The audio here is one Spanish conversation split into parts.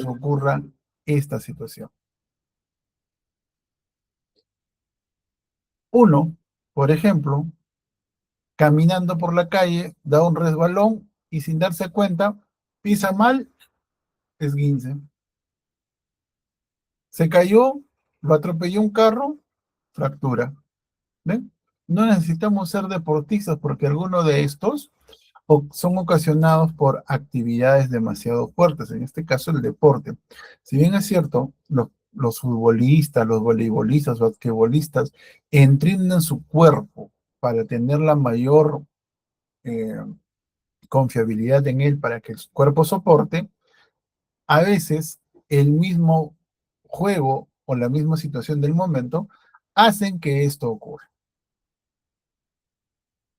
nos ocurra esta situación. Uno, por ejemplo, caminando por la calle, da un resbalón y sin darse cuenta, pisa mal, esguince. Se cayó, lo atropelló un carro, fractura. ¿Ven? No necesitamos ser deportistas porque algunos de estos son ocasionados por actividades demasiado fuertes, en este caso el deporte. Si bien es cierto, los futbolistas, los voleibolistas, los basquetbolistas entrenan su cuerpo para tener la mayor eh, confiabilidad en él, para que el cuerpo soporte, a veces el mismo juego o la misma situación del momento hacen que esto ocurra.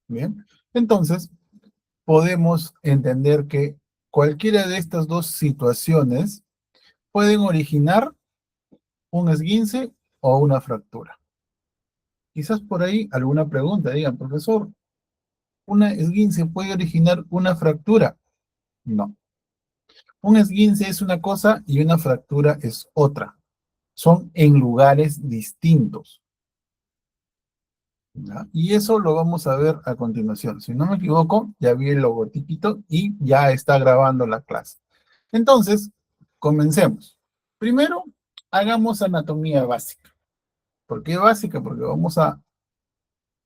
Bien, entonces podemos entender que cualquiera de estas dos situaciones pueden originar un esguince o una fractura. Quizás por ahí alguna pregunta, digan, profesor, ¿una esguince puede originar una fractura? No. Un esguince es una cosa y una fractura es otra. Son en lugares distintos. ¿Ya? Y eso lo vamos a ver a continuación. Si no me equivoco, ya vi el logotipito y ya está grabando la clase. Entonces, comencemos. Primero, hagamos anatomía básica. ¿Por qué básica? Porque vamos a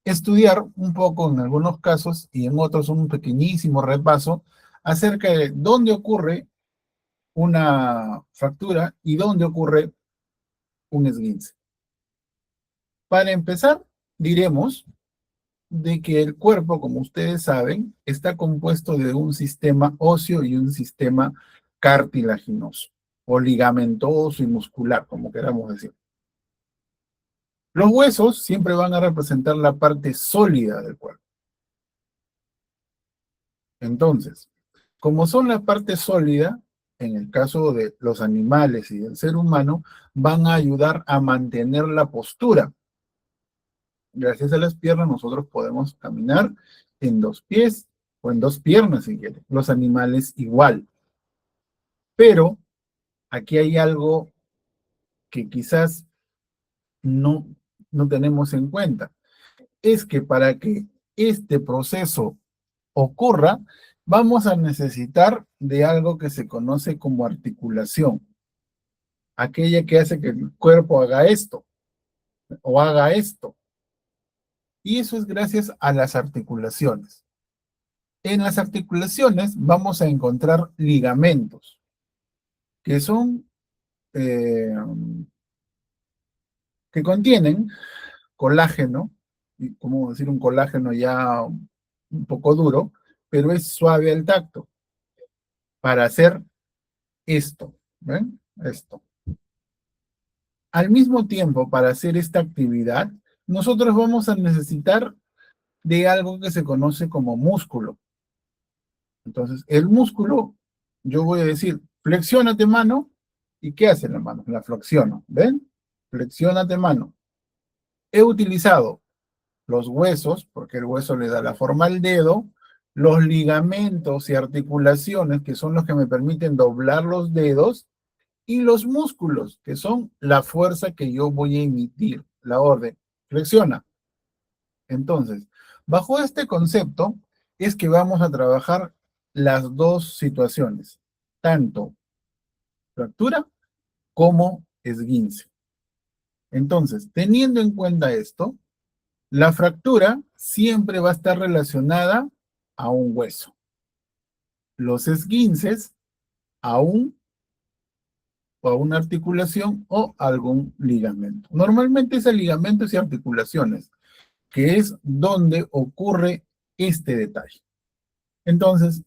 estudiar un poco en algunos casos y en otros un pequeñísimo repaso acerca de dónde ocurre una fractura y dónde ocurre un esguince. Para empezar, diremos de que el cuerpo, como ustedes saben, está compuesto de un sistema óseo y un sistema cartilaginoso, o ligamentoso y muscular, como queramos decir. Los huesos siempre van a representar la parte sólida del cuerpo. Entonces, como son la parte sólida, en el caso de los animales y del ser humano, van a ayudar a mantener la postura. Gracias a las piernas nosotros podemos caminar en dos pies o en dos piernas si quieren. Los animales igual. Pero aquí hay algo que quizás no, no tenemos en cuenta. Es que para que este proceso ocurra, vamos a necesitar de algo que se conoce como articulación. Aquella que hace que el cuerpo haga esto o haga esto. Y eso es gracias a las articulaciones. En las articulaciones vamos a encontrar ligamentos, que son, eh, que contienen colágeno, y como decir un colágeno ya un poco duro, pero es suave al tacto, para hacer esto, ¿ven? Esto. Al mismo tiempo, para hacer esta actividad, nosotros vamos a necesitar de algo que se conoce como músculo. Entonces, el músculo, yo voy a decir, flexiónate mano, ¿y qué hace la mano? La flexiono, ¿ven? Flexiónate mano. He utilizado los huesos, porque el hueso le da la forma al dedo, los ligamentos y articulaciones, que son los que me permiten doblar los dedos, y los músculos, que son la fuerza que yo voy a emitir, la orden. Flexiona. Entonces, bajo este concepto es que vamos a trabajar las dos situaciones, tanto fractura como esguince. Entonces, teniendo en cuenta esto, la fractura siempre va a estar relacionada a un hueso. Los esguinces a o a una articulación o algún ligamento. Normalmente es ligamentos y articulaciones, que es donde ocurre este detalle. Entonces,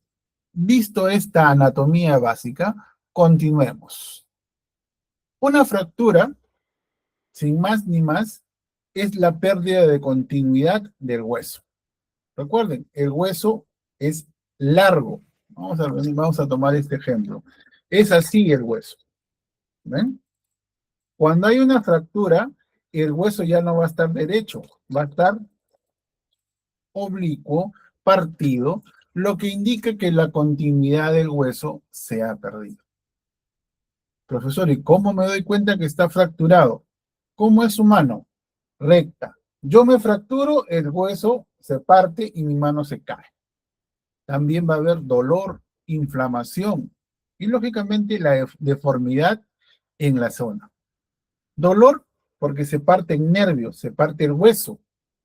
visto esta anatomía básica, continuemos. Una fractura, sin más ni más, es la pérdida de continuidad del hueso. Recuerden, el hueso es largo. Vamos a tomar este ejemplo. Es así el hueso. ¿Ven? Cuando hay una fractura, el hueso ya no va a estar derecho, va a estar oblicuo, partido, lo que indica que la continuidad del hueso se ha perdido. Profesor, ¿y cómo me doy cuenta que está fracturado? ¿Cómo es su mano? Recta. Yo me fracturo, el hueso se parte y mi mano se cae. También va a haber dolor, inflamación y lógicamente la deformidad en la zona. Dolor porque se parte en nervios, se parte el hueso.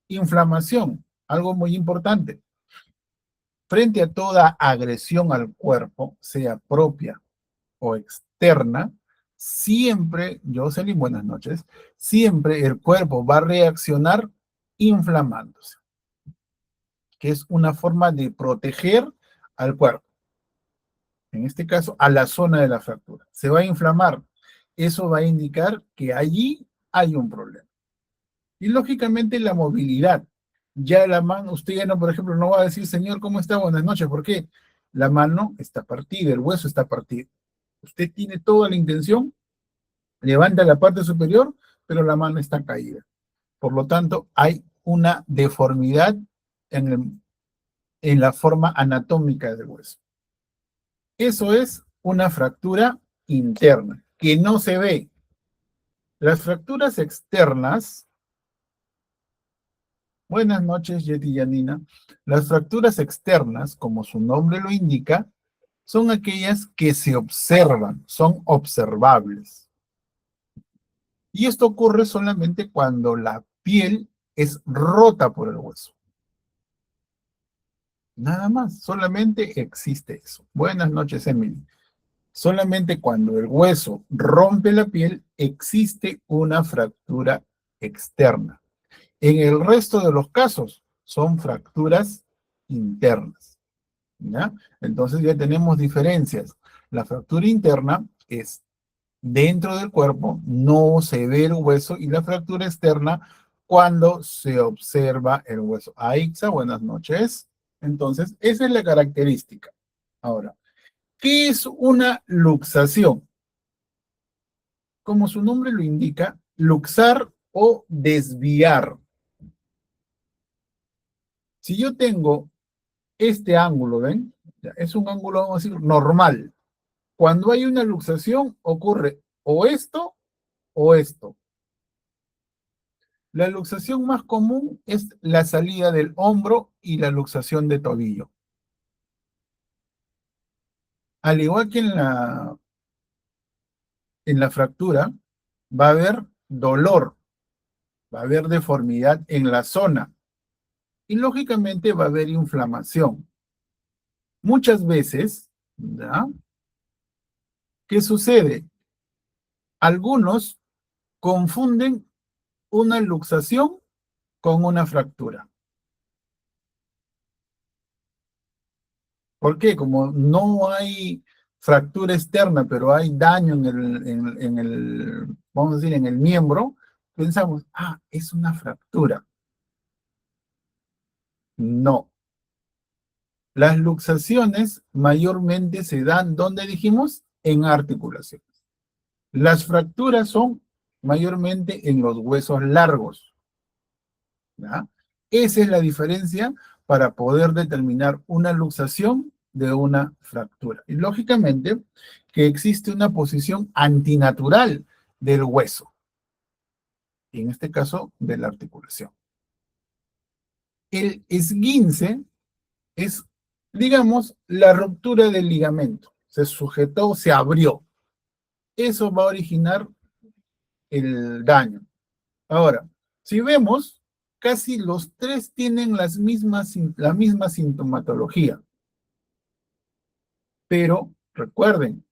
Inflamación, algo muy importante. Frente a toda agresión al cuerpo, sea propia o externa, siempre, Jocelyn, buenas noches, siempre el cuerpo va a reaccionar inflamándose, que es una forma de proteger al cuerpo, en este caso a la zona de la fractura. Se va a inflamar, eso va a indicar que allí hay un problema. Y lógicamente la movilidad. Ya la mano, usted ya no, por ejemplo, no va a decir, señor, ¿cómo está? Buenas noches. ¿Por qué? La mano está partida, el hueso está partido. Usted tiene toda la intención, levanta la parte superior, pero la mano está caída. Por lo tanto, hay una deformidad en la forma anatómica del hueso. Eso es una fractura interna, que no se ve. Las fracturas externas. Buenas noches, Yeti Yanina. Las fracturas externas, como su nombre lo indica, son aquellas que se observan, son observables. Y esto ocurre solamente cuando la piel es rota por el hueso. Nada más, solamente existe eso. Buenas noches, Emily. Solamente cuando el hueso rompe la piel, existe una fractura externa. En el resto de los casos, son fracturas internas. ¿Ya? Entonces ya tenemos diferencias. La fractura interna es dentro del cuerpo, no se ve el hueso, y la fractura externa cuando se observa el hueso. Aixa, buenas noches. Entonces, esa es la característica. Ahora, ¿qué es una luxación? Como su nombre lo indica, luxar o desviar. Si yo tengo este ángulo, ¿ven? Es un ángulo, vamos a decir, normal. Cuando hay una luxación, ocurre o esto o esto. La luxación más común es la salida del hombro y la luxación de tobillo. Al igual que en la fractura, va a haber dolor, va a haber deformidad en la zona y lógicamente va a haber inflamación. Muchas veces, ¿ya? ¿Qué sucede? Algunos confunden una luxación con una fractura. ¿Por qué? Como no hay fractura externa, pero hay daño vamos a decir, en el miembro, pensamos, es una fractura. No. Las luxaciones mayormente se dan, ¿dónde dijimos? En articulaciones. Las fracturas son mayormente en los huesos largos. ¿Ya? Esa es la diferencia para poder determinar una luxación de una fractura. Y lógicamente que existe una posición antinatural del hueso, y en este caso de la articulación. El esguince es, digamos, la ruptura del ligamento. Se sujetó, se abrió. Eso va a originar el daño. Ahora, si vemos, casi los tres tienen la misma sintomatología. Pero recuerden,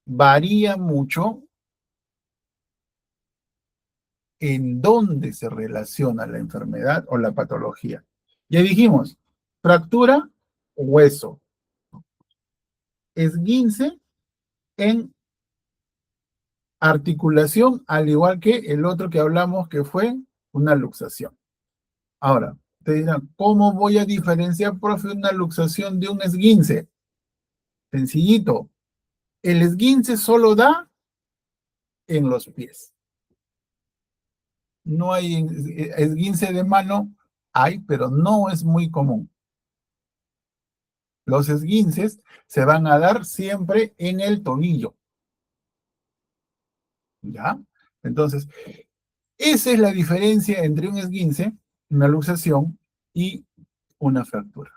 varía mucho en dónde se relaciona la enfermedad o la patología. Ya dijimos, fractura, hueso. Esguince en articulación, al igual que el otro que hablamos que fue una luxación. Ahora, te dirán, ¿cómo voy a diferenciar, profe, una luxación de un esguince? Sencillito. El esguince solo da en los pies. No hay esguince de mano, hay, pero no es muy común. Los esguinces se van a dar siempre en el tobillo. ¿ya? Entonces, esa es la diferencia entre un esguince, una luxación y una fractura.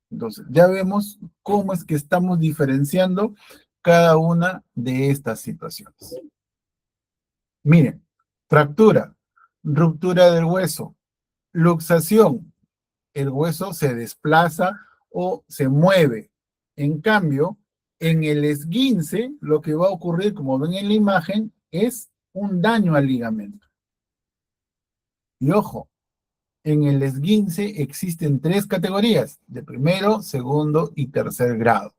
Entonces, ya vemos cómo es que estamos diferenciando cada una de estas situaciones. Miren, fractura, ruptura del hueso, luxación, el hueso se desplaza o se mueve. En cambio, en el esguince, lo que va a ocurrir, como ven en la imagen, es un daño al ligamento. Y ojo, en el esguince existen tres categorías, de primero, segundo y tercer grado.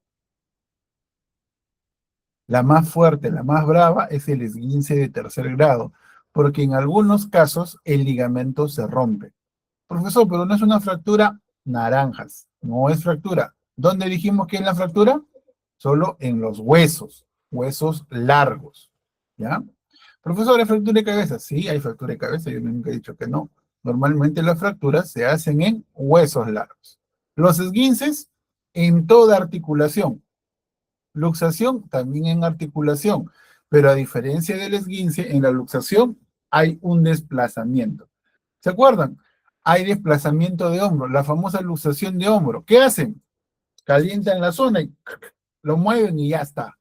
La más fuerte, la más brava, es el esguince de tercer grado, porque en algunos casos el ligamento se rompe. Profesor, pero no es una fractura, naranjas, no es fractura. ¿Dónde dijimos que es la fractura? Solo en los huesos, huesos largos, ¿ya? Profesor, ¿hay fractura de cabeza? Sí, hay fractura de cabeza, yo nunca he dicho que no. Normalmente las fracturas se hacen en huesos largos. Los esguinces, en toda articulación. Luxación, también en articulación. Pero a diferencia del esguince, en la luxación hay un desplazamiento. ¿Se acuerdan? Hay desplazamiento de hombro, la famosa luxación de hombro. ¿Qué hacen? Calientan la zona y lo mueven y ya está.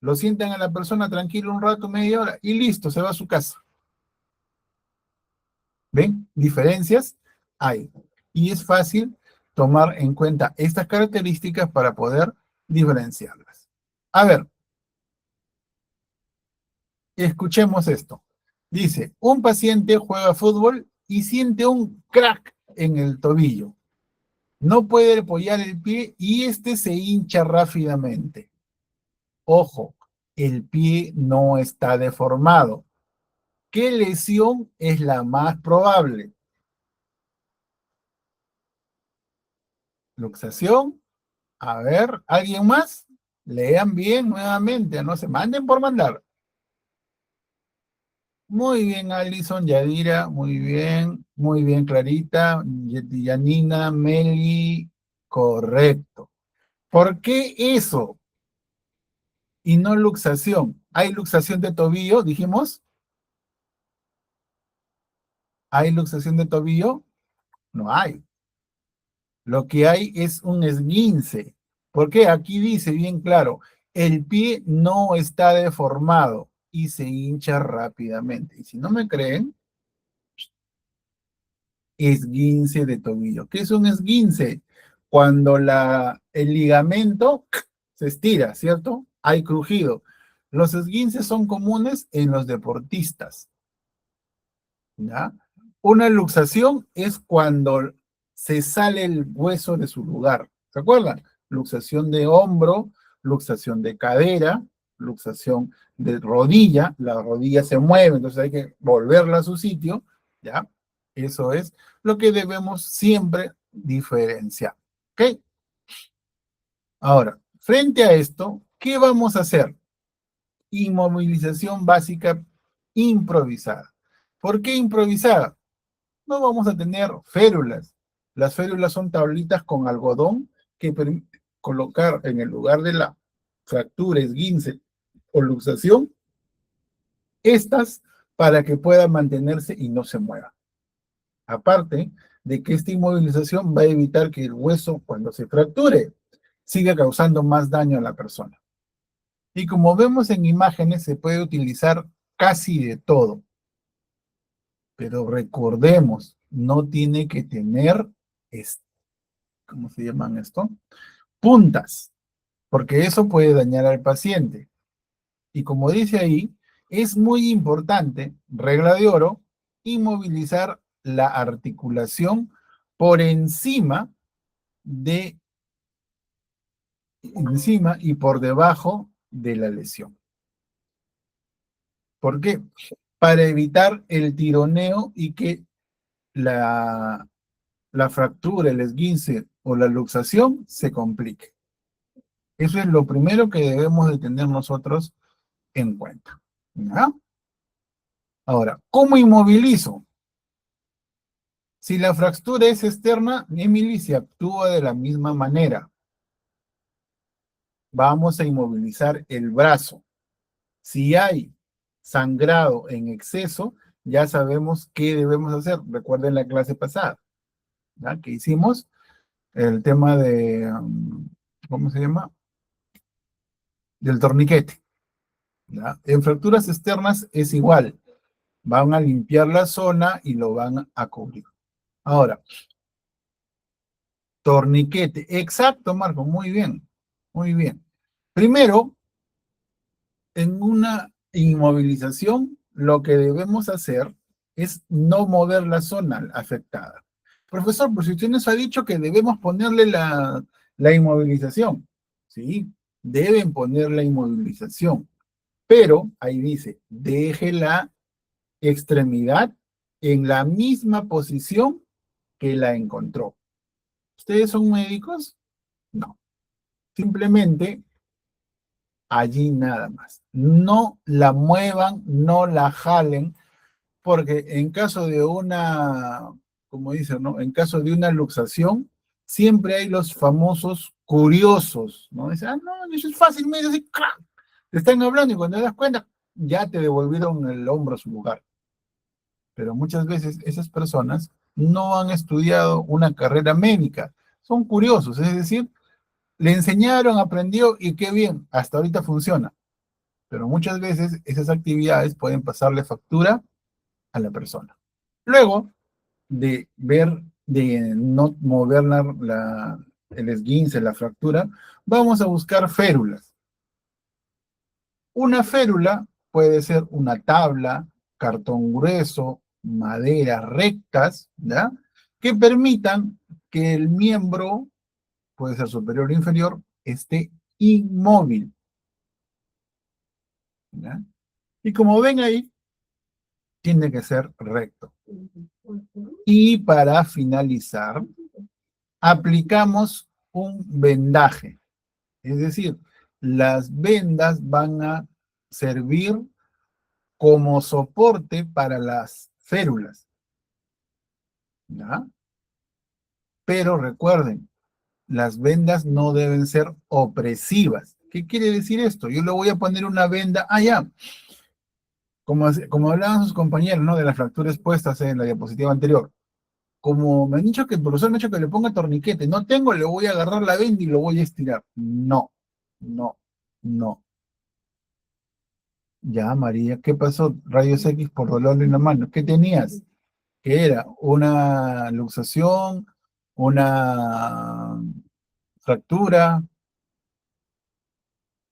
Lo sientan a la persona tranquilo un rato, media hora, y listo, se va a su casa. ¿Ven? Diferencias hay. Y es fácil tomar en cuenta estas características para poder diferenciarlas. A ver, escuchemos esto. Dice, un paciente juega fútbol y siente un crack en el tobillo. No puede apoyar el pie y este se hincha rápidamente. Ojo, el pie no está deformado. ¿Qué lesión es la más probable? Luxación. A ver, ¿alguien más? Lean bien nuevamente, no se manden por mandar. Muy bien, Alison, Yadira, muy bien, Clarita, Yanina, Meli, correcto. ¿Por qué eso y no luxación? ¿Hay luxación de tobillo, dijimos? ¿Hay luxación de tobillo? No hay. Lo que hay es un esguince. ¿Por qué? Aquí dice bien claro, el pie no está deformado y se hincha rápidamente. Y si no me creen, esguince de tobillo. ¿Qué es un esguince? Cuando el ligamento se estira, ¿cierto? Hay crujido. Los esguinces son comunes en los deportistas, ¿ya? Una luxación es cuando se sale el hueso de su lugar. ¿Se acuerdan? Luxación de hombro, luxación de cadera, luxación de rodilla. La rodilla se mueve, entonces hay que volverla a su sitio, ¿ya? Eso es lo que debemos siempre diferenciar. ¿Ok? Ahora, frente a esto, ¿qué vamos a hacer? Inmovilización básica improvisada. ¿Por qué improvisada? No vamos a tener férulas. Las férulas son tablitas con algodón que permiten colocar en el lugar de la fractura, esguince o luxación, estas para que puedan mantenerse y no se muevan. Aparte de que esta inmovilización va a evitar que el hueso, cuando se fracture, siga causando más daño a la persona. Y como vemos en imágenes, se puede utilizar casi de todo. Pero recordemos, no tiene que tener, ¿cómo se llaman esto? Puntas, porque eso puede dañar al paciente. Y como dice ahí, es muy importante, regla de oro, inmovilizar la articulación por encima y por debajo de la lesión. ¿Por qué? Para evitar el tironeo y que la fractura, el esguince o la luxación se complique. Eso es lo primero que debemos de tener nosotros en cuenta. ¿Ya? Ahora, ¿cómo inmovilizo? Si la fractura es externa, Emily se actúa de la misma manera. Vamos a inmovilizar el brazo. Si hay sangrado en exceso, ya sabemos qué debemos hacer. Recuerden la clase pasada, ¿ya? Que hicimos el tema de, ¿cómo se llama? Del torniquete, ¿ya? En fracturas externas es igual. Van a limpiar la zona y lo van a cubrir. Ahora, torniquete. Exacto, Marco. Muy bien. Muy bien. Primero, en una inmovilización, lo que debemos hacer es no mover la zona afectada. Profesor, pues si usted nos ha dicho que debemos ponerle la inmovilización. Sí, deben poner la inmovilización. Pero ahí dice, deje la extremidad en la misma posición que la encontró. ¿Ustedes son médicos? No. Simplemente allí nada más. No la muevan, no la jalen, porque en caso de una, como dicen, ¿no? En caso de una luxación, siempre hay los famosos curiosos, ¿no? Dicen, ah, no, eso es fácil, medio así, ¡crack! Te están hablando y cuando te das cuenta, ya te devolvieron el hombro a su lugar. Pero muchas veces esas personas no han estudiado una carrera médica, son curiosos, es decir, le enseñaron, aprendió y qué bien, hasta ahorita funciona. Pero muchas veces esas actividades pueden pasarle factura a la persona. Luego de ver, de no mover el esguince, la fractura, vamos a buscar férulas. Una férula puede ser una tabla, cartón grueso, maderas rectas, ¿ya? Que permitan que el miembro, puede ser superior o inferior, esté inmóvil, ¿ya? Y como ven ahí, tiene que ser recto. Y para finalizar, aplicamos un vendaje. Es decir, las vendas van a servir como soporte para las férulas, ¿ya? Pero recuerden, las vendas no deben ser opresivas. ¿Qué quiere decir esto? Yo le voy a poner una venda, ya, como hablaban sus compañeros, ¿no? De las fracturas expuestas en la diapositiva anterior. Como me han dicho que el profesor me ha dicho que le ponga torniquete, no tengo, le voy a agarrar la venda y lo voy a estirar. No, no, no. Ya, María, ¿qué pasó? Rayos X por dolor en la mano. ¿Qué tenías? ¿Qué era? ¿Una luxación? ¿Una fractura?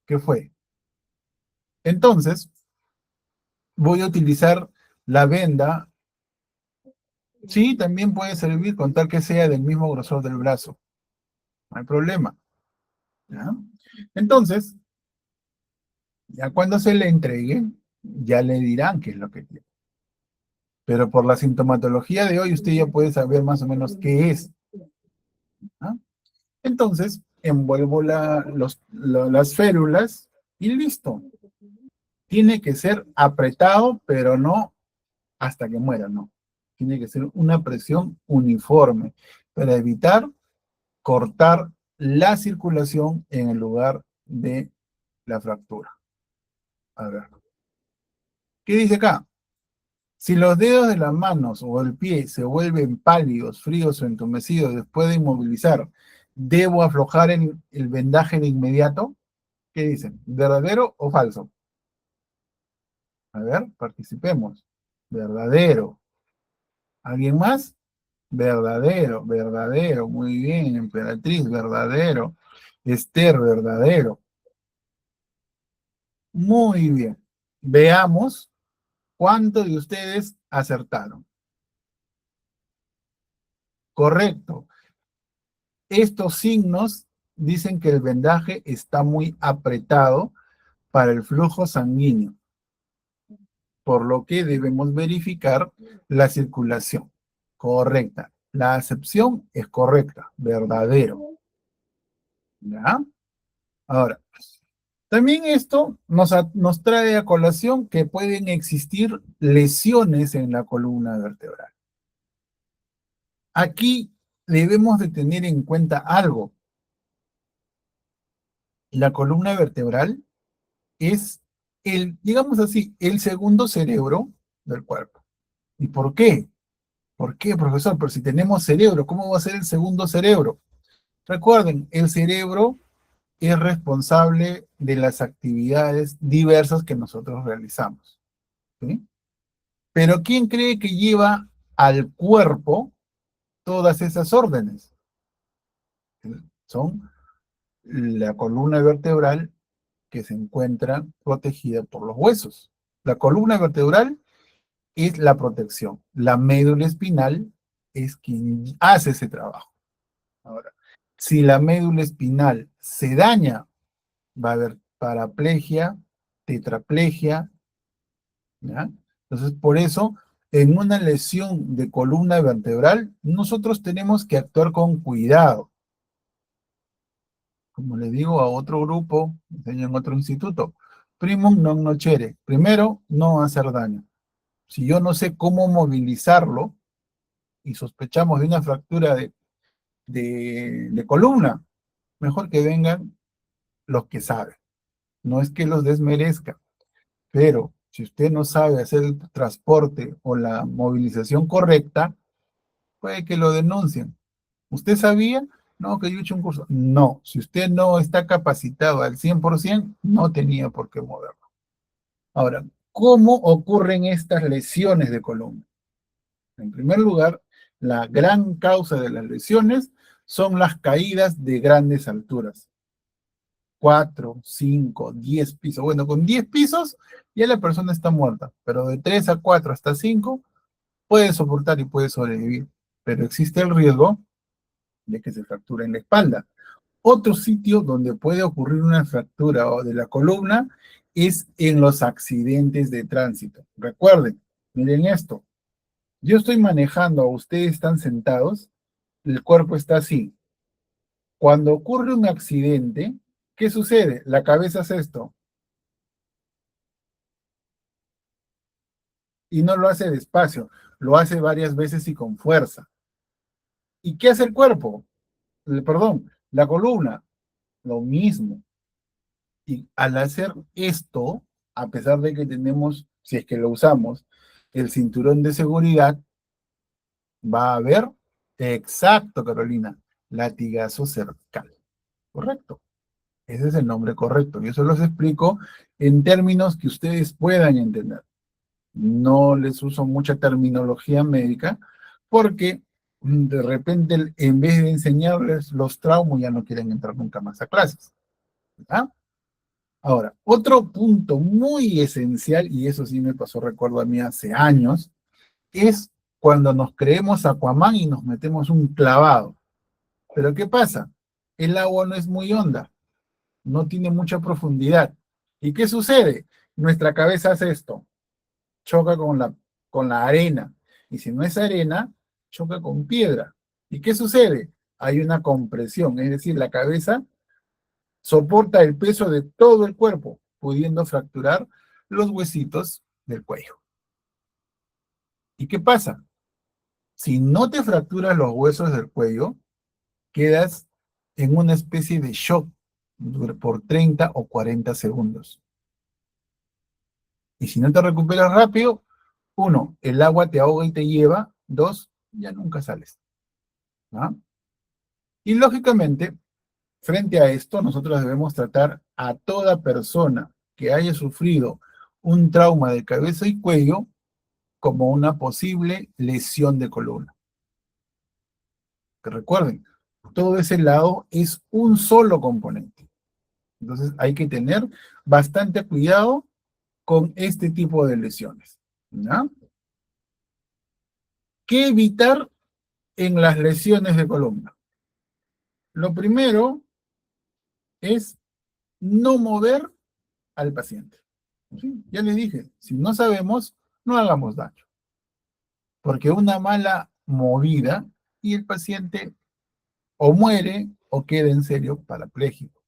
¿Qué fue? Entonces, voy a utilizar la venda. Sí, también puede servir con tal que sea del mismo grosor del brazo. No hay problema. ¿Ya? Entonces, ya cuando se le entregue, ya le dirán qué es lo que tiene. Pero por la sintomatología de hoy, usted ya puede saber más o menos qué es. ¿Ah? Entonces, envuelvo las férulas y listo. Tiene que ser apretado, pero no hasta que muera, no. Tiene que ser una presión uniforme para evitar cortar la circulación en el lugar de la fractura. A ver, ¿qué dice acá? Si los dedos de las manos o el pie se vuelven pálidos, fríos o entumecidos después de inmovilizar, ¿debo aflojar el vendaje de inmediato? ¿Qué dicen? ¿Verdadero o falso? A ver, participemos. Verdadero. ¿Alguien más? Verdadero, verdadero. Muy bien, emperatriz, verdadero. Esther, verdadero. Muy bien. Veamos cuántos de ustedes acertaron. Correcto. Estos signos dicen que el vendaje está muy apretado para el flujo sanguíneo, por lo que debemos verificar la circulación. Correcta. La acepción es correcta, verdadero. ¿Ya? Ahora, también esto nos trae a colación que pueden existir lesiones en la columna vertebral. Aquí debemos de tener en cuenta algo. La columna vertebral es digamos así, el segundo cerebro del cuerpo. ¿Y por qué? ¿Por qué, profesor? Pero si tenemos cerebro, ¿cómo va a ser el segundo cerebro? Recuerden, el cerebro es responsable de las actividades diversas que nosotros realizamos. ¿Sí? Pero ¿quién cree que lleva al cuerpo todas esas órdenes? Son la columna vertebral que se encuentra protegida por los huesos. La columna vertebral es la protección. La médula espinal es quien hace ese trabajo. Ahora, si la médula espinal se daña, va a haber paraplegia, tetraplegia, ¿ya? Entonces, por eso, en una lesión de columna vertebral, nosotros tenemos que actuar con cuidado. Como le digo a otro grupo, enseño en otro instituto, primum non nocere. Primero, no hacer daño. Si yo no sé cómo movilizarlo y sospechamos de una fractura de columna, mejor que vengan los que saben. No es que los desmerezca, pero si usted no sabe hacer el transporte o la movilización correcta, puede que lo denuncien. ¿Usted sabía? No, que yo he hecho un curso. No, si usted no está capacitado al 100%, no tenía por qué moverlo. Ahora, ¿cómo ocurren estas lesiones de columna? En primer lugar, la gran causa de las lesiones son las caídas de grandes alturas. 4, 5, 10 pisos. Bueno, con 10 pisos ya la persona está muerta, pero de 3 a 4 hasta 5 puede soportar y puede sobrevivir. Pero existe el riesgo de que se fracture en la espalda. Otro sitio donde puede ocurrir una fractura o de la columna es en los accidentes de tránsito. Recuerden, miren esto. Yo estoy manejando, ustedes están sentados, el cuerpo está así. Cuando ocurre un accidente, ¿qué sucede? La cabeza hace esto y no lo hace despacio, lo hace varias veces y con fuerza. ¿Y qué hace el cuerpo? Perdón, la columna, lo mismo. Y al hacer esto, a pesar de que tenemos, si es que lo usamos, el cinturón de seguridad, va a haber, exacto, Carolina, latigazo cervical. Correcto. Ese es el nombre correcto. Y eso los explico en términos que ustedes puedan entender. No les uso mucha terminología médica porque de repente en vez de enseñarles los traumas ya no quieren entrar nunca más a clases. ¿Verdad? Ahora, otro punto muy esencial, y eso sí me pasó recuerdo a mí hace años, es cuando nos creemos Aquaman y nos metemos un clavado. Pero ¿qué pasa? El agua no es muy honda, no tiene mucha profundidad. ¿Y qué sucede? Nuestra cabeza hace esto, choca con la arena. Y si no es arena, choca con piedra. ¿Y qué sucede? Hay una compresión, es decir, la cabeza soporta el peso de todo el cuerpo, pudiendo fracturar los huesitos del cuello. ¿Y qué pasa? Si no te fracturas los huesos del cuello, quedas en una especie de shock por 30 o 40 segundos. Y si no te recuperas rápido, uno, el agua te ahoga y te lleva, dos, ya nunca sales. ¿No? Y lógicamente, frente a esto, nosotros debemos tratar a toda persona que haya sufrido un trauma de cabeza y cuello como una posible lesión de columna. Que recuerden, todo ese lado es un solo componente. Entonces hay que tener bastante cuidado con este tipo de lesiones. ¿No? ¿Qué evitar en las lesiones de columna? Lo primero es no mover al paciente. ¿Sí? Ya le dije, si no sabemos, no hagamos daño. Porque una mala movida y el paciente o muere o queda en serio parapléjico.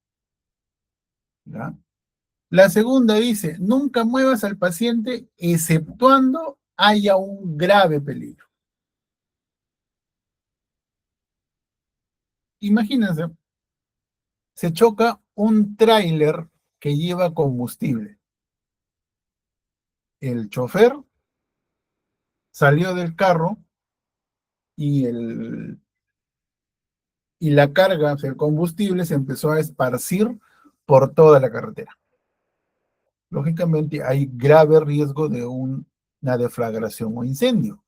¿Ya? La segunda dice, nunca muevas al paciente exceptuando haya un grave peligro. Imagínense, se choca un tráiler que lleva combustible. El chofer salió del carro y, y la carga, o sea, el combustible se empezó a esparcir por toda la carretera. Lógicamente hay grave riesgo de una deflagración o incendio.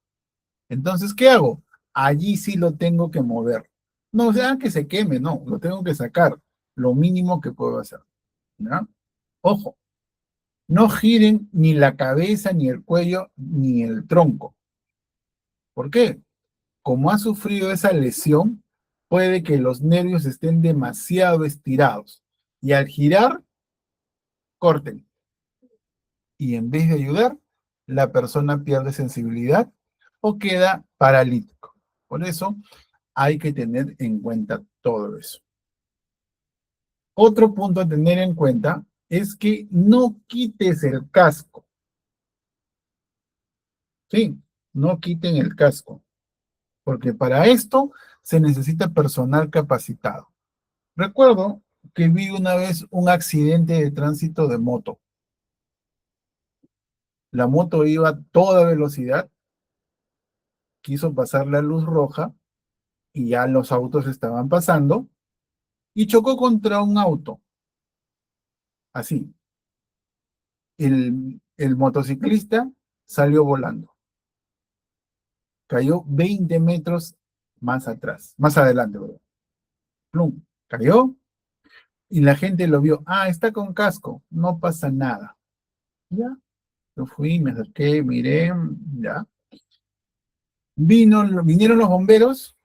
Entonces, ¿qué hago? Allí sí lo tengo que mover. No sea que se queme, no, lo tengo que sacar. Lo mínimo que puedo hacer. ¿Ya? Ojo, no giren ni la cabeza, ni el cuello, ni el tronco. ¿Por qué? Como ha sufrido esa lesión, puede que los nervios estén demasiado estirados y al girar, corten. Y en vez de ayudar, la persona pierde sensibilidad o queda paralítico. Por eso hay que tener en cuenta todo eso. Otro punto a tener en cuenta es que no quites el casco. Sí, no quiten el casco, porque para esto se necesita personal capacitado. Recuerdo que vi una vez un accidente de tránsito de moto. La moto iba a toda velocidad, quiso pasar la luz roja y ya los autos estaban pasando y chocó contra un auto. Así. El motociclista salió volando. Cayó 20 metros más atrás, más adelante, bro. Plum, cayó y la gente lo vio. Ah, está con casco, no pasa nada. Ya, yo fui, me acerqué, miré, ya. Vinieron los bomberos,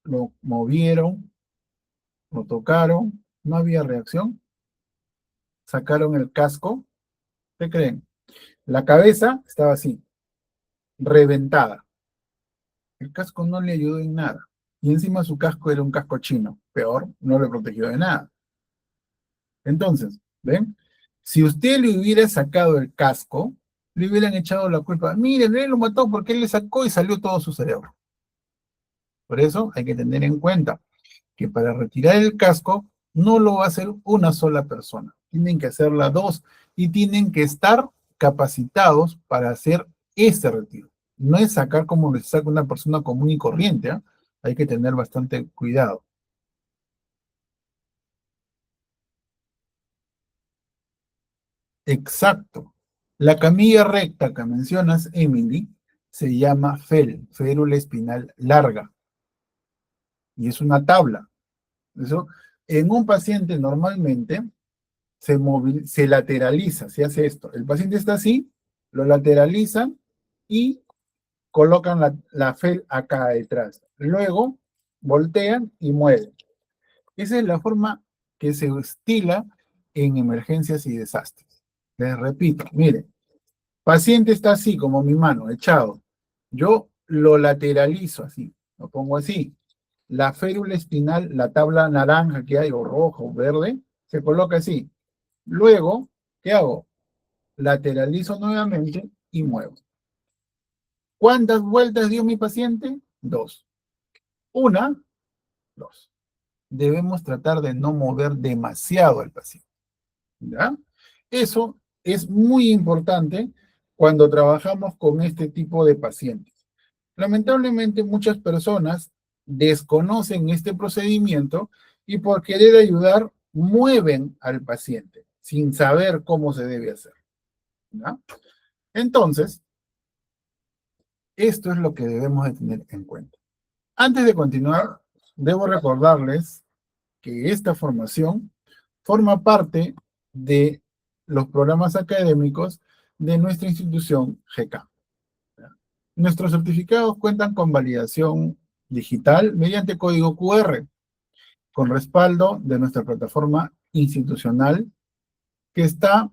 lo movieron, lo tocaron, no había reacción, sacaron el casco. ¿Qué creen? La cabeza estaba así, reventada. El casco no le ayudó en nada. Y encima su casco era un casco chino. Peor, no le protegió de nada. Entonces, ¿ven? Si usted le hubiera sacado el casco, le hubieran echado la culpa. Mire, él lo mató porque él le sacó y salió todo su cerebro. Por eso hay que tener en cuenta que para retirar el casco no lo va a hacer una sola persona. Tienen que hacerla dos y tienen que estar capacitados para hacer ese retiro. No es sacar como lo saca una persona común y corriente, ¿eh? Hay que tener bastante cuidado. Exacto. La camilla recta que mencionas, Emily, se llama férula espinal larga, y es una tabla. Eso, en un paciente normalmente se lateraliza, se hace esto. El paciente está así, lo lateralizan y colocan la FEL acá detrás. Luego voltean y mueven. Esa es la forma que se estila en emergencias y desastres. Les repito, miren, paciente está así, como mi mano, echado. Yo lo lateralizo así, lo pongo así. La férula espinal, la tabla naranja que hay, o roja o verde, se coloca así. Luego, ¿qué hago? Lateralizo nuevamente y muevo. ¿Cuántas vueltas dio mi paciente? Dos. Una, dos. Debemos tratar de no mover demasiado al paciente. ¿Ya? Eso es muy importante cuando trabajamos con este tipo de pacientes. Lamentablemente, muchas personas desconocen este procedimiento y por querer ayudar, mueven al paciente sin saber cómo se debe hacer. ¿Ya? Entonces, esto es lo que debemos de tener en cuenta. Antes de continuar, debo recordarles que esta formación forma parte de los programas académicos de nuestra institución GK. Nuestros certificados cuentan con validación digital mediante código QR, con respaldo de nuestra plataforma institucional que está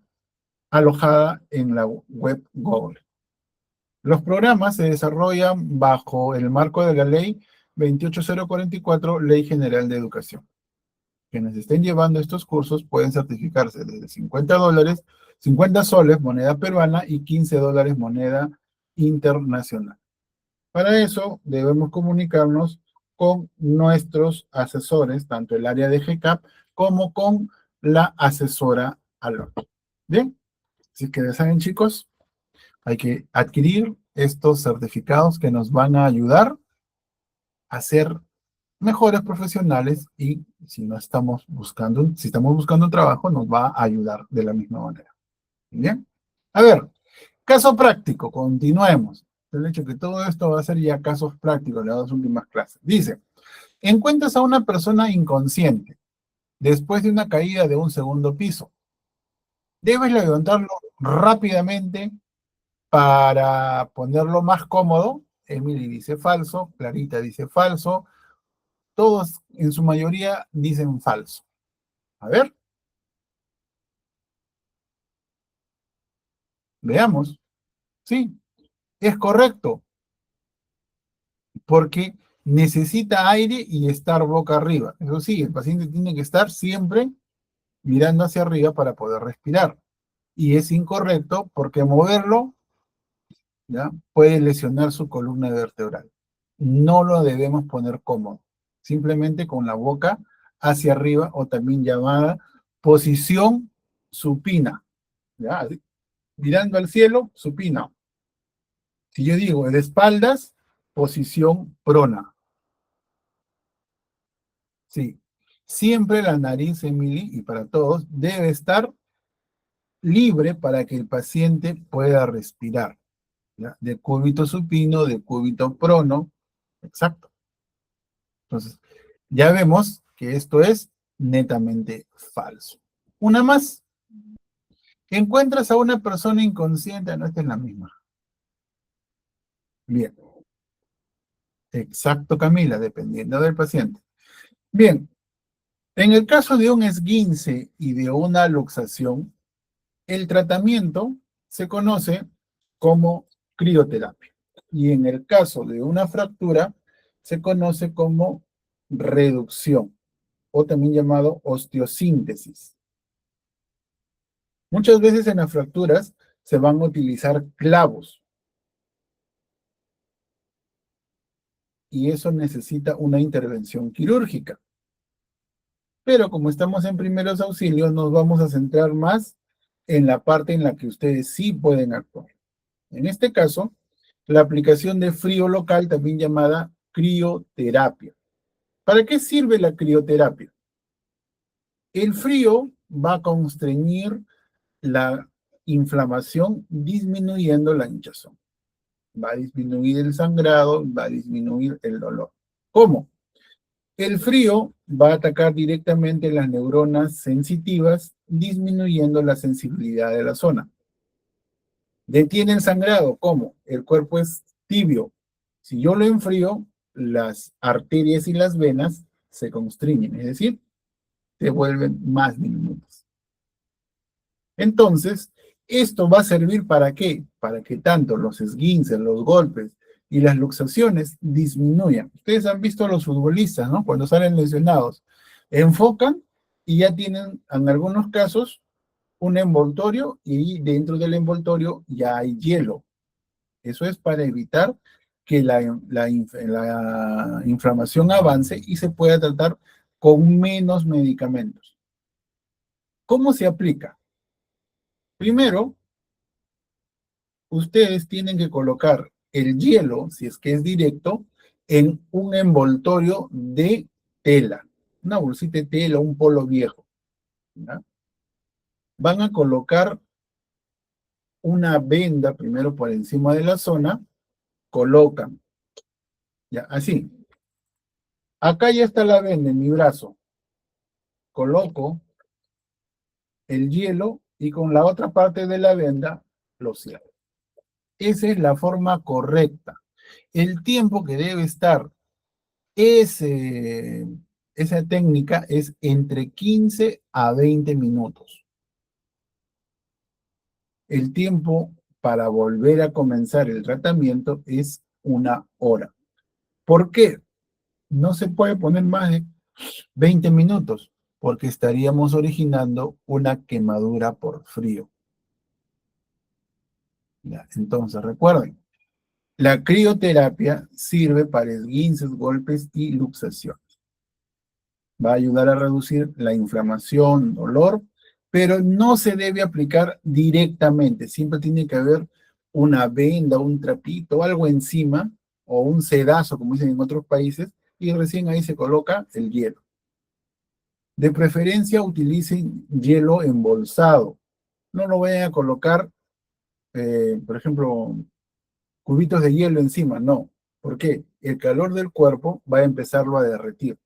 alojada en la web Google. Los programas se desarrollan bajo el marco de la Ley 28044, Ley General de Educación. Quienes estén llevando estos cursos pueden certificarse desde $50, 50 soles, moneda peruana, y $15, moneda internacional. Para eso debemos comunicarnos con nuestros asesores, tanto el área de GCAP como con la asesora ALOT. Bien, Así que ya saben, chicos, hay que adquirir estos certificados que nos van a ayudar a ser mejores profesionales y si estamos buscando un trabajo, nos va a ayudar de la misma manera. ¿Bien? A ver, caso práctico, continuemos. El hecho que todo esto va a ser ya casos prácticos de las últimas clases. Dice, encuentras a una persona inconsciente después de una caída de un segundo piso. Debes levantarlo rápidamente para ponerlo más cómodo. Emily dice falso, Clarita dice falso, todos en su mayoría dicen falso. A ver, veamos. Sí, es correcto, porque necesita aire y estar boca arriba. Eso sí, el paciente tiene que estar siempre mirando hacia arriba para poder respirar. Y es incorrecto porque moverlo, ¿ya?, puede lesionar su columna vertebral. No lo debemos poner cómodo, simplemente con la boca hacia arriba, o también llamada posición supina, ¿ya? Mirando al cielo, supina. Si yo digo de espaldas, posición prona. Sí, siempre la nariz, Emily, y para todos, debe estar libre para que el paciente pueda respirar, ¿ya? De cúbito supino, de cúbito prono, exacto. Entonces, ya vemos que esto es netamente falso. Una más. Encuentras a una persona inconsciente, no, esta es la misma. Bien. Exacto, Camila, dependiendo del paciente. Bien, en el caso de un esguince y de una luxación, el tratamiento se conoce como crioterapia. Y en el caso de una fractura, se conoce como reducción, o también llamado osteosíntesis. Muchas veces en las fracturas se van a utilizar clavos, y eso necesita una intervención quirúrgica. Pero como estamos en primeros auxilios, nos vamos a centrar más en la parte en la que ustedes sí pueden actuar. En este caso, la aplicación de frío local, también llamada crioterapia. ¿Para qué sirve la crioterapia? El frío va a constreñir la inflamación, disminuyendo la hinchazón. Va a disminuir el sangrado, va a disminuir el dolor. ¿Cómo? El frío va a atacar directamente las neuronas sensitivas, disminuyendo la sensibilidad de la zona. Detiene el sangrado. ¿Cómo? El cuerpo es tibio. Si yo lo enfrío, las arterias y las venas se constriñen, es decir, se vuelven más diminutas. Entonces, esto va a servir ¿para qué? Para que tanto los esguinces, los golpes y las luxaciones disminuyan. Ustedes han visto a los futbolistas, ¿no? Cuando salen lesionados, enfocan y ya tienen, en algunos casos, un envoltorio, y dentro del envoltorio ya hay hielo. Eso es para evitar que la inflamación avance y se pueda tratar con menos medicamentos. ¿Cómo se aplica? Primero, ustedes tienen que colocar el hielo, si es que es directo, en un envoltorio de tela, una bolsita de tela, un polo viejo, ¿ya? Van a colocar una venda primero por encima de la zona, colocan, ya, así. Acá ya está la venda en mi brazo. Coloco el hielo y con la otra parte de la venda lo cierro. Esa es la forma correcta. El tiempo que debe estar esa técnica es entre 15 a 20 minutos. El tiempo para volver a comenzar el tratamiento es 1 hora. ¿Por qué? No se puede poner más de 20 minutos, porque estaríamos originando una quemadura por frío. Ya, entonces, recuerden, la crioterapia sirve para esguinces, golpes y luxaciones. Va a ayudar a reducir la inflamación, dolor pero no se debe aplicar directamente. Siempre tiene que haber una venda, un trapito, algo encima, o un sedazo, como dicen en otros países, y recién ahí se coloca el hielo. De preferencia utilicen hielo embolsado. No lo vayan a colocar, por ejemplo, cubitos de hielo encima, no. ¿Por qué? El calor del cuerpo va a empezarlo a derretir.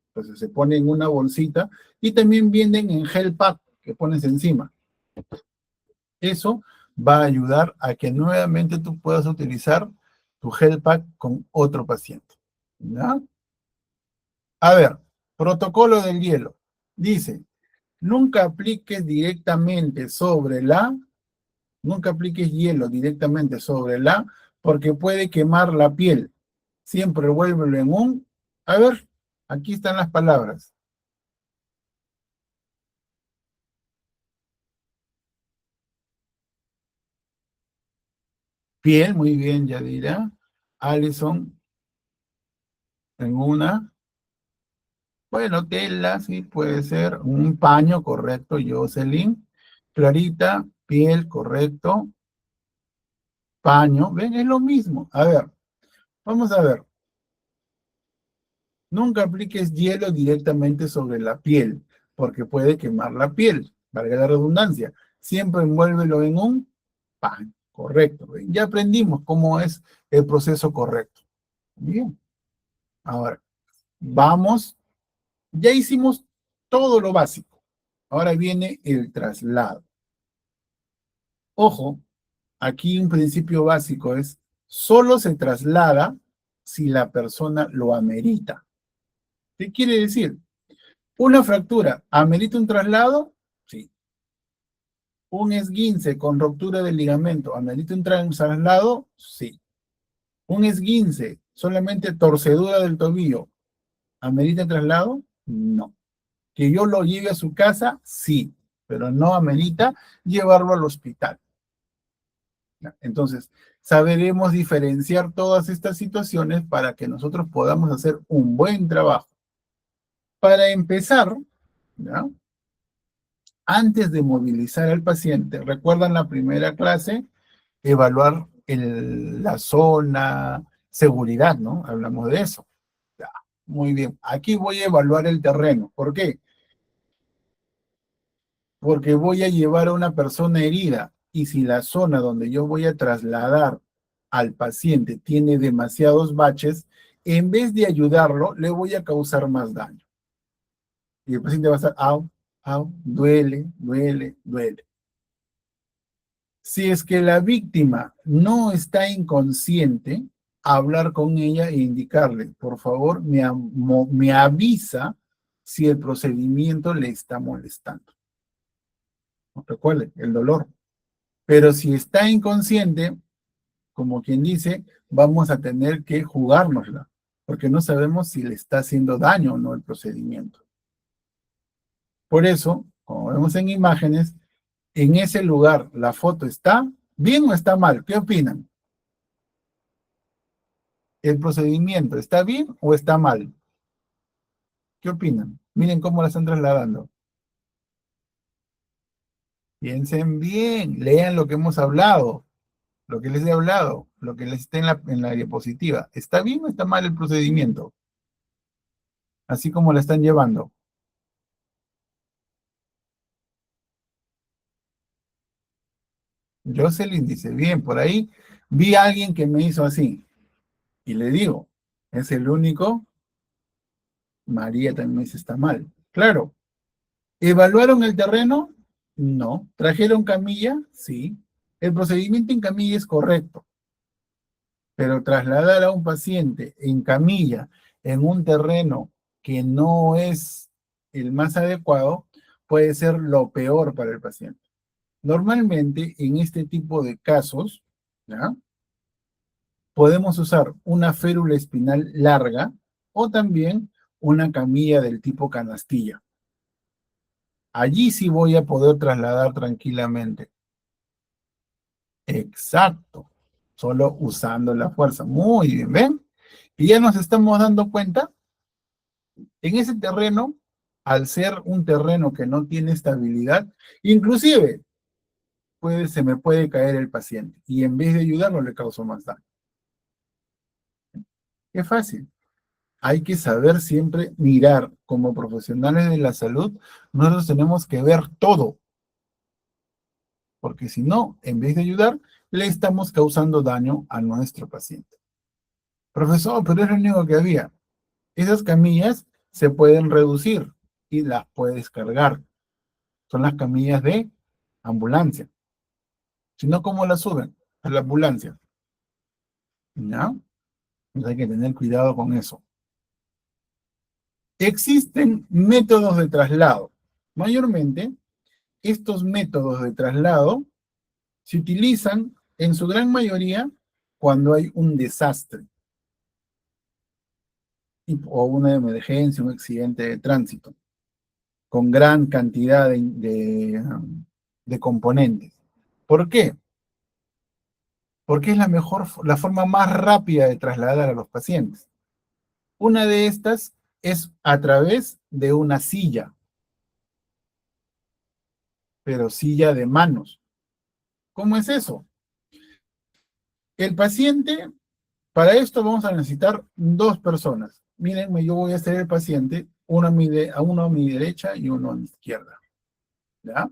Entonces se pone en una bolsita y también vienen en gel pack que pones encima. Eso va a ayudar a que nuevamente tú puedas utilizar tu gel pack con otro paciente. ¿Ya? A ver, protocolo del hielo. Dice, nunca apliques directamente sobre nunca apliques hielo directamente sobre porque puede quemar la piel. Siempre vuélvelo en a ver, aquí están las palabras. Piel, muy bien, Yadira. Alison, en bueno, tela, sí, puede ser. Un paño, correcto, Jocelyn. Clarita, piel, correcto. Paño, ven, es lo mismo. A ver, vamos a ver. Nunca apliques hielo directamente sobre la piel, porque puede quemar la piel, valga la redundancia. Siempre envuélvelo en un paño, correcto. ¿Ven? Ya aprendimos cómo es el proceso correcto. Bien, ahora, vamos, ya hicimos todo lo básico. Ahora viene el traslado. Ojo, aquí un principio básico es, solo se traslada si la persona lo amerita. ¿Qué quiere decir? Una fractura, ¿amerita un traslado? Sí. Un esguince con ruptura del ligamento, ¿amerita un traslado? Sí. Un esguince, solamente torcedura del tobillo, ¿amerita traslado? No. Que yo lo lleve a su casa, sí, pero no amerita llevarlo al hospital. Entonces, saberemos diferenciar todas estas situaciones para que nosotros podamos hacer un buen trabajo. Para empezar, ¿ya? Antes de movilizar al paciente, recuerdan la primera clase, evaluar la zona, seguridad, ¿no? Hablamos de eso. Ya, muy bien. Aquí voy a evaluar el terreno. ¿Por qué? Porque voy a llevar a una persona herida y si la zona donde yo voy a trasladar al paciente tiene demasiados baches, en vez de ayudarlo, le voy a causar más daño. Y el paciente va a estar, au, au, duele, duele, duele. Si es que la víctima no está inconsciente, hablar con ella e indicarle, por favor, me avisa si el procedimiento le está molestando. Recuerde, el dolor. Pero si está inconsciente, como quien dice, vamos a tener que jugárnosla, porque no sabemos si le está haciendo daño o no el procedimiento. Por eso, como vemos en imágenes, en ese lugar la foto está bien o está mal. ¿Qué opinan? ¿El procedimiento está bien o está mal? ¿Qué opinan? Miren cómo la están trasladando. Piensen bien, lean lo que hemos hablado, lo que les he hablado, lo que les está en la diapositiva. ¿Está bien o está mal el procedimiento? Así como la están llevando. Jocelyn dice, bien, por ahí vi a alguien que me hizo así. Y le digo, es el único. María también me dice, está mal. Claro. ¿Evaluaron el terreno? No. ¿Trajeron camilla? Sí. El procedimiento en camilla es correcto, pero trasladar a un paciente en camilla en un terreno que no es el más adecuado puede ser lo peor para el paciente. Normalmente, en este tipo de casos, ¿ya? Podemos usar una férula espinal larga o también una camilla del tipo canastilla. Allí sí voy a poder trasladar tranquilamente. Exacto. Solo usando la fuerza. Muy bien, ¿ven? Y ya nos estamos dando cuenta, en ese terreno al ser un terreno que no tiene estabilidad, inclusive se me puede caer el paciente y en vez de ayudarlo le causo más daño. Es fácil. Hay que saber siempre mirar como profesionales de la salud, nosotros tenemos que ver todo, porque si no, en vez de ayudar, le estamos causando daño a nuestro paciente. Profesor, pero es lo único que había. Esas camillas se pueden reducir y las puedes cargar. Son las camillas de ambulancia. Si no, ¿cómo las suben a la ambulancia? ¿Ya? Entonces hay que tener cuidado con eso. Existen métodos de traslado. Mayormente, estos métodos de traslado se utilizan en su gran mayoría cuando hay un desastre o una emergencia, un accidente de tránsito, con gran cantidad de componentes. ¿Por qué? Porque es la forma más rápida de trasladar a los pacientes. Una de estas es a través de una silla, pero silla de manos. ¿Cómo es eso? El paciente, para esto vamos a necesitar dos personas. Mírenme, yo voy a ser el paciente, uno a mi derecha y uno a mi izquierda. ¿Ya?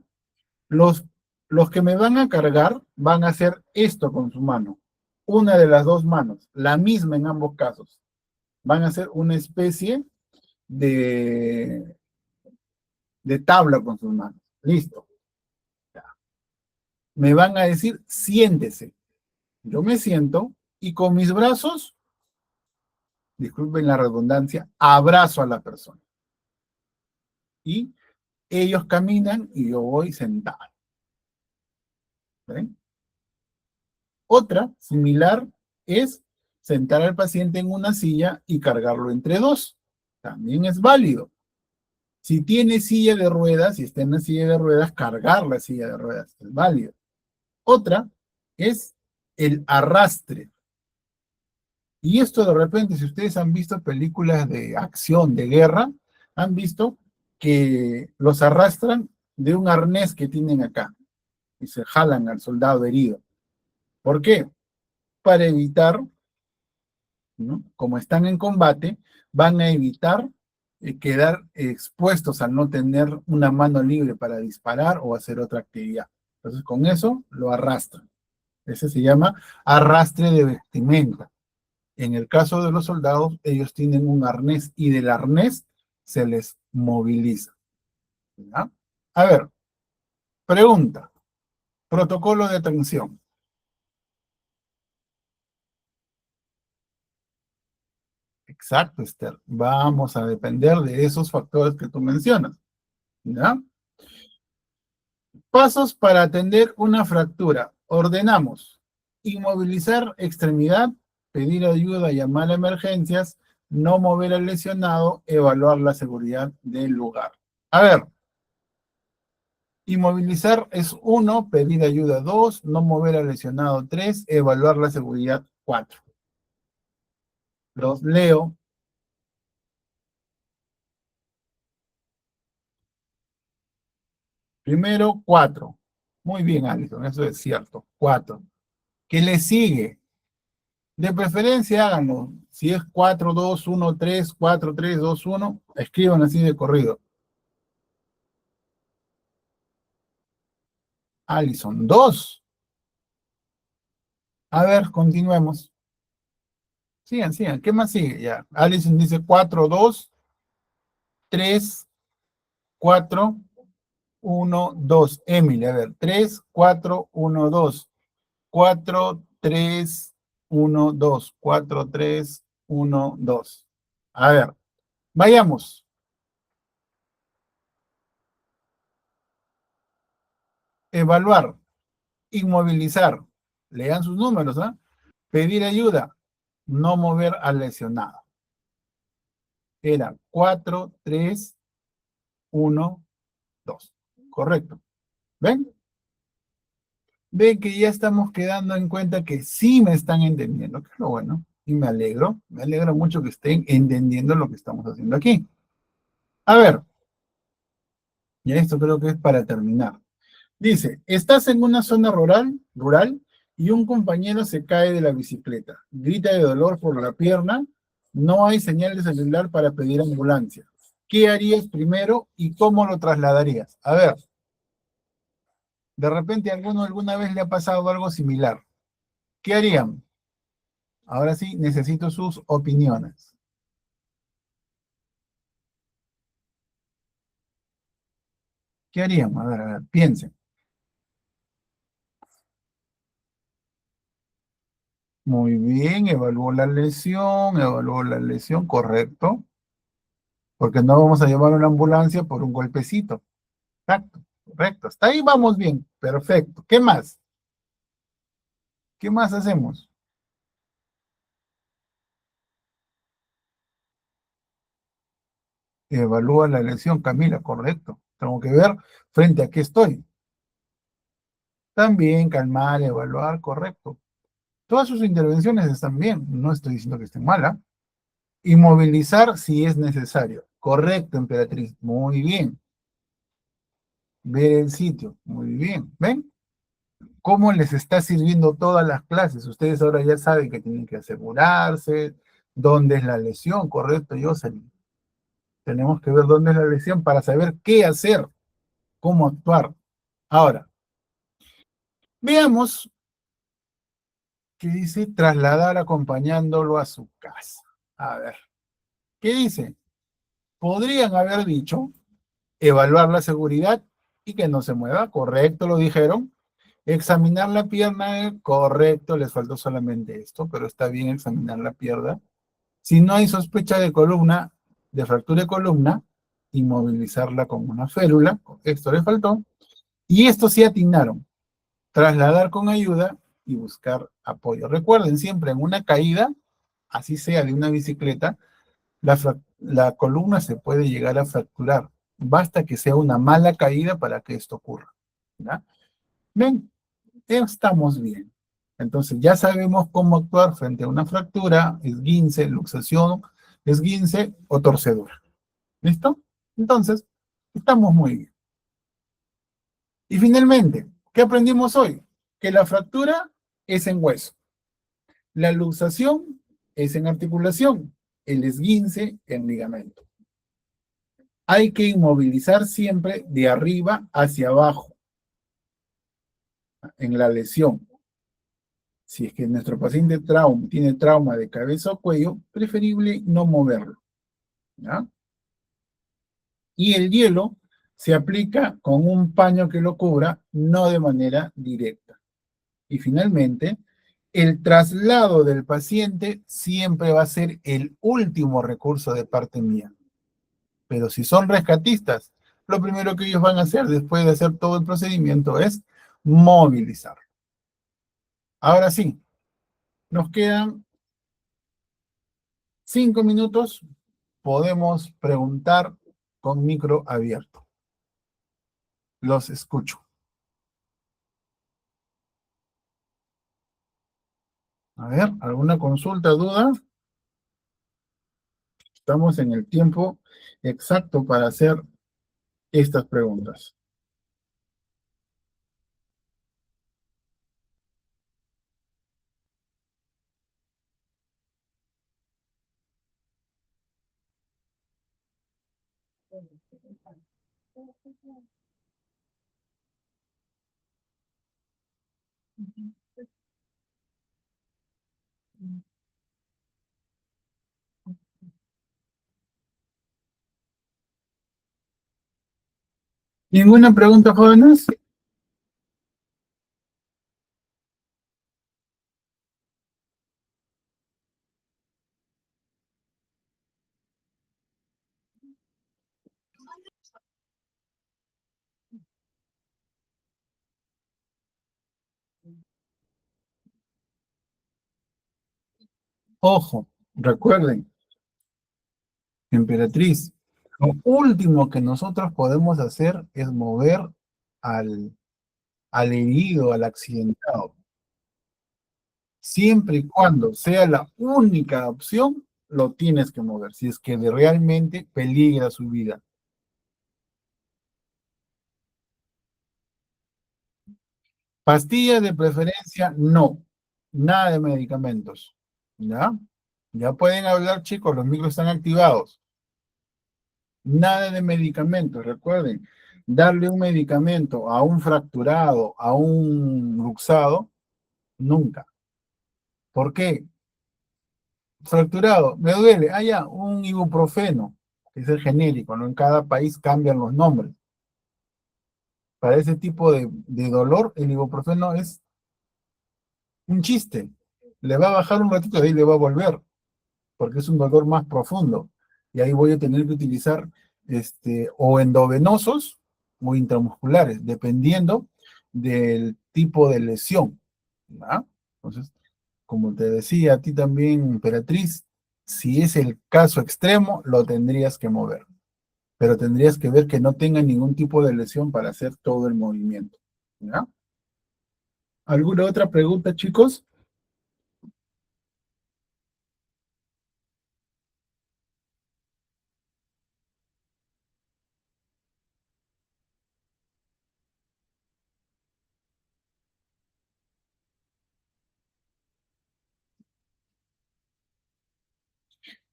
Los, los que me van a cargar van a hacer esto con su mano. Una de las dos manos, la misma en ambos casos. Van a hacer una especie de, de tabla con sus manos. Listo. Ya. Me van a decir, siéntese. Yo me siento y con mis brazos, disculpen la redundancia, abrazo a la persona. Y ellos caminan y yo voy sentado. ¿Ven? Otra similar es sentar al paciente en una silla y cargarlo entre dos. También es válido. Si tiene silla de ruedas, si está en una silla de ruedas, cargar la silla de ruedas es válido. Otra es el arrastre. Y esto de repente, si ustedes han visto películas de acción, de guerra, han visto que los arrastran de un arnés que tienen acá y se jalan al soldado herido. ¿Por qué? Para evitar, ¿no? Como están en combate, van a evitar quedar expuestos al no tener una mano libre para disparar o hacer otra actividad. Entonces, con eso lo arrastran. Ese se llama arrastre de vestimenta. En el caso de los soldados, ellos tienen un arnés y del arnés se les moviliza. ¿Ya? A ver, pregunta. Protocolo de atención. Exacto, Esther. Vamos a depender de esos factores que tú mencionas. ¿Ya? Pasos para atender una fractura. Ordenamos. Inmovilizar extremidad, pedir ayuda, llamar a emergencias, no mover al lesionado, evaluar la seguridad del lugar. A ver, inmovilizar es 1, pedir ayuda 2, no mover al lesionado 3, evaluar la seguridad 4. Los leo. Primero, 4. Muy bien, Alison, eso es cierto. 4. ¿Qué le sigue? De preferencia háganlo. Si es 4, 2, 1, 3, 4, 3, 2, 1, escriban así de corrido. Alison, 2. A ver, continuemos. Sigan, sigan. ¿Qué más sigue? Ya. Alison dice 4, 2, 3, 4, 1, 2. Emily, a ver. 3, 4, 1, 2. 4, 3, 1, 2. 4, 3, 1, 2. A ver, vayamos. Evaluar, inmovilizar. Lean sus números, ¿ah? Pedir ayuda, no mover al lesionado. Era 4, 3, 1, 2. Correcto. ¿Ven? Ven que ya estamos quedando en cuenta que sí me están entendiendo, que es lo bueno. Y me alegro mucho que estén entendiendo lo que estamos haciendo aquí. A ver, Y esto creo que es para terminar. Dice, estás en una zona rural y un compañero se cae de la bicicleta. Grita de dolor por la pierna. No hay señal de celular para pedir ambulancia. ¿Qué harías primero y cómo lo trasladarías? A ver, de repente a alguno alguna vez le ha pasado algo similar. ¿Qué harían? Ahora sí, necesito sus opiniones. ¿Qué harían? A ver, piensen. Muy bien, evaluó la lesión, correcto, porque no vamos a llevar una ambulancia por un golpecito. Exacto, correcto. Hasta ahí vamos bien, perfecto. ¿Qué más? ¿Qué más hacemos? Evalúa la lesión, Camila, correcto. Tengo que ver frente a qué estoy. También calmar, evaluar, correcto. Todas sus intervenciones están bien, no estoy diciendo que estén malas. Inmovilizar si es necesario. Correcto, emperatriz. Muy bien. Ver el sitio. Muy bien. ¿Ven? ¿Cómo les está sirviendo todas las clases? Ustedes ahora ya saben que tienen que asegurarse, dónde es la lesión, correcto, Jocelyn. Tenemos que ver dónde es la lesión para saber qué hacer, cómo actuar. Ahora, veamos qué dice trasladar acompañándolo a su casa. A ver, ¿qué dice? Podrían haber dicho evaluar la seguridad y que no se mueva, correcto, lo dijeron. Examinar la pierna, correcto, les faltó solamente esto, pero está bien examinar la pierna. Si no hay sospecha de columna, de fractura de columna, inmovilizarla con una férula, esto le faltó. Y esto sí atinaron, trasladar con ayuda y buscar apoyo. Recuerden siempre en una caída, así sea de una bicicleta, la columna se puede llegar a fracturar. Basta que sea una mala caída para que esto ocurra. ¿Ya? Ven, estamos bien. Entonces ya sabemos cómo actuar frente a una fractura, esguince, luxación, esguince o torcedura. ¿Listo? Entonces, estamos muy bien. Y finalmente, ¿qué aprendimos hoy? Que la fractura es en hueso, la luxación es en articulación, el esguince en ligamento. Hay que inmovilizar siempre de arriba hacia abajo en la lesión. Si es que nuestro paciente tiene trauma de cabeza o cuello, preferible no moverlo. ¿Ya? Y el hielo se aplica con un paño que lo cubra, no de manera directa. Y finalmente, el traslado del paciente siempre va a ser el último recurso de parte mía. Pero si son rescatistas, lo primero que ellos van a hacer después de hacer todo el procedimiento es movilizar. Ahora sí, nos quedan 5 minutos. Podemos preguntar con micro abierto. Los escucho. A ver, ¿alguna consulta, duda? Estamos en el tiempo exacto para hacer estas preguntas. ¿Ninguna pregunta, jóvenes? Ojo, recuerden, emperatriz, lo último que nosotros podemos hacer es mover al, al herido, al accidentado. Siempre y cuando sea la única opción, lo tienes que mover, si es que realmente peligra su vida. Pastillas de preferencia, no. Nada de medicamentos. ¿Ya? Ya pueden hablar, chicos, los micros están activados. Nada de medicamentos, recuerden. Darle un medicamento a un fracturado, a un luxado, nunca. ¿Por qué? Fracturado, me duele. Ah, ya, un ibuprofeno, que es el genérico, ¿no? En cada país cambian los nombres. Para ese tipo de dolor, el ibuprofeno es un chiste. Le va a bajar un ratito y ahí le va a volver, porque es un dolor más profundo. Y ahí voy a tener que utilizar o endovenosos o intramusculares, dependiendo del tipo de lesión. ¿Ya? Entonces, como te decía a ti también, Emperatriz, si es el caso extremo, lo tendrías que mover. Pero tendrías que ver que no tenga ningún tipo de lesión para hacer todo el movimiento. ¿Ya? ¿Alguna otra pregunta, chicos?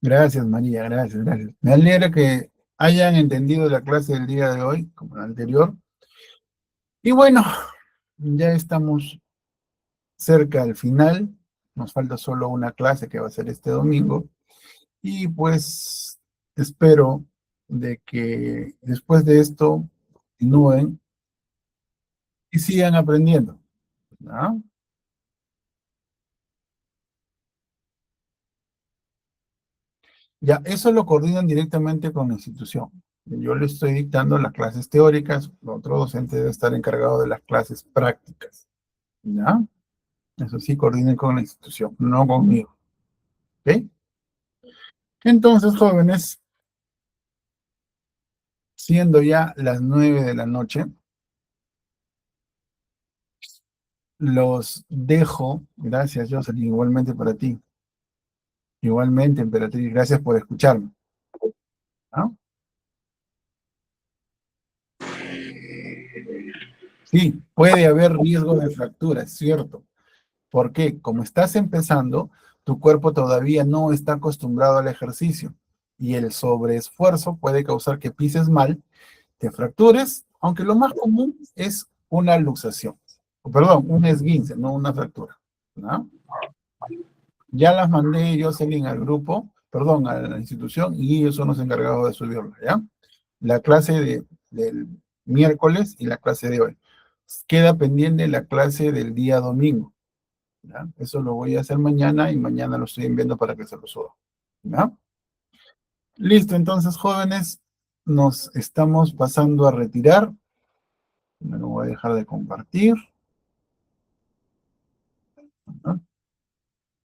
Gracias, María, gracias, gracias. Me alegra que hayan entendido la clase del día de hoy, como la anterior. Y bueno, ya estamos cerca al final. Nos falta solo una clase que va a ser este domingo. Y pues espero de que después de esto continúen y sigan aprendiendo. ¿No? Ya, eso lo coordinan directamente con la institución. Yo le estoy dictando las clases teóricas, el otro docente debe estar encargado de las clases prácticas. ¿Ya? Eso sí, coordinen con la institución, no conmigo. ¿Ok? Entonces, jóvenes, siendo ya las 9 de la noche, los dejo. Gracias, Jocelyn, igualmente para ti. Igualmente, Emperatriz, gracias por escucharme. ¿Ah? Sí, puede haber riesgo de fractura, es cierto. ¿Por qué? Como estás empezando, tu cuerpo todavía no está acostumbrado al ejercicio y el sobreesfuerzo puede causar que pises mal, te fractures, aunque lo más común es una luxación. Perdón, un esguince, no una fractura. ¿No? Ya las mandé Jocelyn al grupo, perdón, a la institución, y ellos son los encargados de subirla, ¿ya? La clase del miércoles y la clase de hoy. Queda pendiente la clase del día domingo, ¿ya? Eso lo voy a hacer mañana y mañana lo estoy enviando para que se lo suba, ¿ya? Listo, entonces, jóvenes, nos estamos pasando a retirar. Me lo voy a dejar de compartir, ¿no?